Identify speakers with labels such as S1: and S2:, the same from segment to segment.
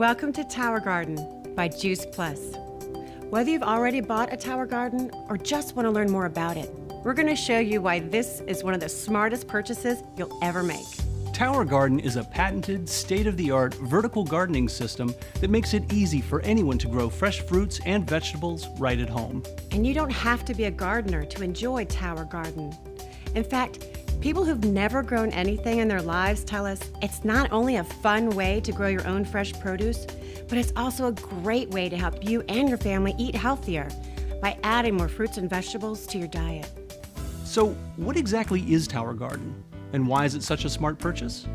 S1: Welcome to Tower Garden by Juice Plus. Whether you've already bought a tower garden or just want to learn more about it, we're going to show you why this is one of the smartest purchases you'll ever make.
S2: Tower Garden is a patented, state-of-the-art vertical gardening system that makes it easy for anyone to grow fresh fruits and vegetables right at home.
S1: And you don't have to be a gardener to enjoy Tower Garden. In fact, people who've never grown anything in their lives tell us it's not only a fun way to grow your own fresh produce, but it's also a great way to help you and your family eat healthier by adding more fruits and vegetables to your diet.
S2: So, what exactly is Tower Garden? And why is it such a smart purchase?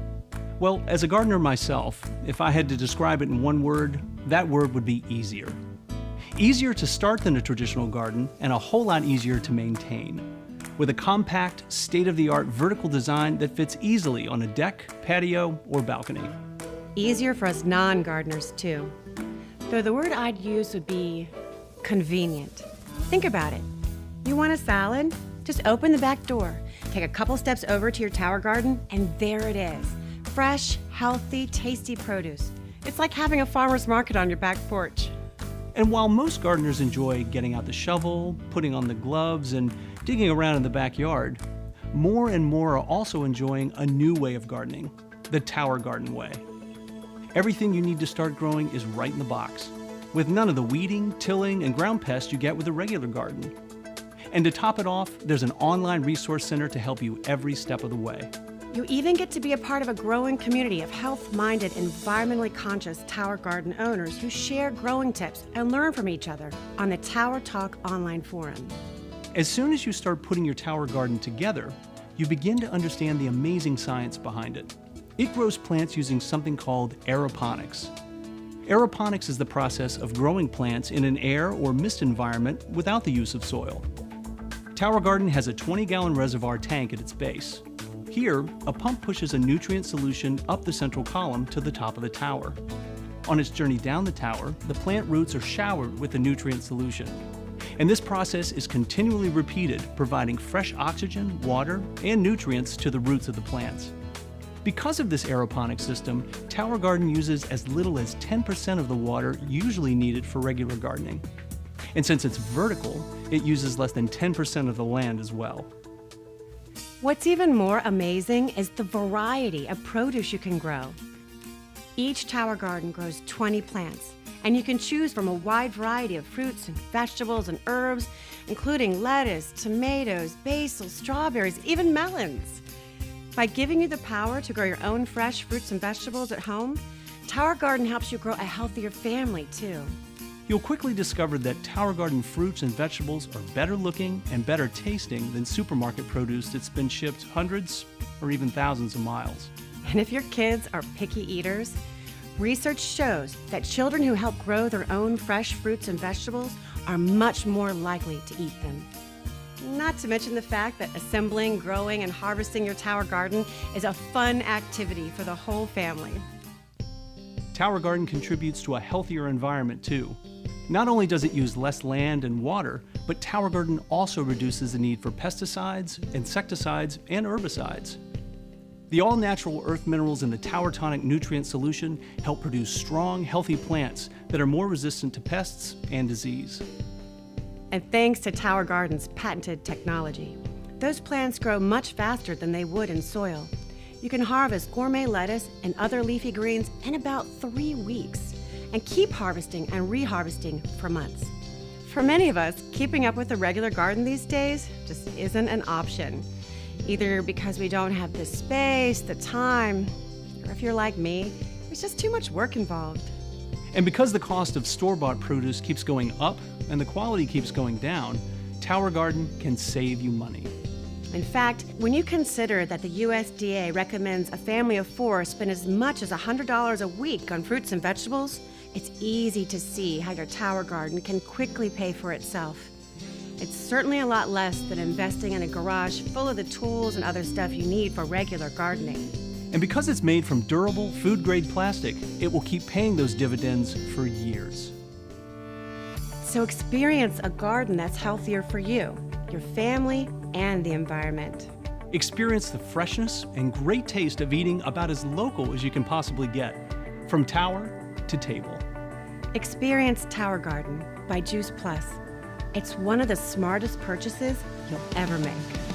S2: Well, as a gardener myself, if I had to describe it in one word, that word would be easier. Easier to start than a traditional garden, and a whole lot easier to maintain. With a compact, state-of-the-art vertical design that fits easily on a deck, patio, or balcony.
S1: Easier for us non-gardeners too. Though the word I'd use would be convenient. Think about it. You want a salad? Just open the back door, take a couple steps over to your tower garden, and there it is. Fresh, healthy, tasty produce. It's like having a farmer's market on your back porch.
S2: And while most gardeners enjoy getting out the shovel, putting on the gloves, and digging around in the backyard, more and more are also enjoying a new way of gardening, the Tower Garden way. Everything you need to start growing is right in the box, with none of the weeding, tilling, and ground pests you get with a regular garden. And to top it off, there's an online resource center to help you every step of the way.
S1: You even get to be a part of a growing community of health-minded, environmentally conscious Tower Garden owners who share growing tips and learn from each other on the Tower Talk online forum.
S2: As soon as you start putting your tower garden together, you begin to understand the amazing science behind it. It grows plants using something called aeroponics. Aeroponics is the process of growing plants in an air or mist environment without the use of soil. Tower Garden has a 20-gallon reservoir tank at its base. Here, a pump pushes a nutrient solution up the central column to the top of the tower. On its journey down the tower, the plant roots are showered with the nutrient solution. And this process is continually repeated, providing fresh oxygen, water, and nutrients to the roots of the plants. Because of this aeroponic system, Tower Garden uses as little as 10% of the water usually needed for regular gardening. And since it's vertical, it uses less than 10% of the land as well.
S1: What's even more amazing is the variety of produce you can grow. Each Tower Garden grows 20 plants, and you can choose from a wide variety of fruits and vegetables and herbs, including lettuce, tomatoes, basil, strawberries, even melons. By giving you the power to grow your own fresh fruits and vegetables at home, Tower Garden helps you grow a healthier family too.
S2: You'll quickly discover that Tower Garden fruits and vegetables are better looking and better tasting than supermarket produce that's been shipped hundreds or even thousands of miles.
S1: And if your kids are picky eaters, research shows that children who help grow their own fresh fruits and vegetables are much more likely to eat them. Not to mention the fact that assembling, growing, and harvesting your Tower Garden is a fun activity for the whole family.
S2: Tower Garden contributes to a healthier environment too. Not only does it use less land and water, but Tower Garden also reduces the need for pesticides, insecticides, and herbicides. The all-natural earth minerals in the Tower Tonic nutrient solution help produce strong, healthy plants that are more resistant to pests and disease.
S1: And thanks to Tower Garden's patented technology, those plants grow much faster than they would in soil. You can harvest gourmet lettuce and other leafy greens in about 3 weeks, and keep harvesting and reharvesting for months. For many of us, keeping up with a regular garden these days just isn't an option, either because we don't have the space, the time, or if you're like me, there's just too much work involved.
S2: And because the cost of store-bought produce keeps going up and the quality keeps going down, Tower Garden can save you money.
S1: In fact, when you consider that the USDA recommends a family of 4 spend as much as $100 a week on fruits and vegetables, it's easy to see how your Tower Garden can quickly pay for itself. It's certainly a lot less than investing in a garage full of the tools and other stuff you need for regular gardening.
S2: And because it's made from durable, food-grade plastic, it will keep paying those dividends for years.
S1: So experience a garden that's healthier for you, your family, and the environment.
S2: Experience the freshness and great taste of eating about as local as you can possibly get. From Tower to table.
S1: Experience Tower Garden by Juice Plus. It's one of the smartest purchases you'll ever make.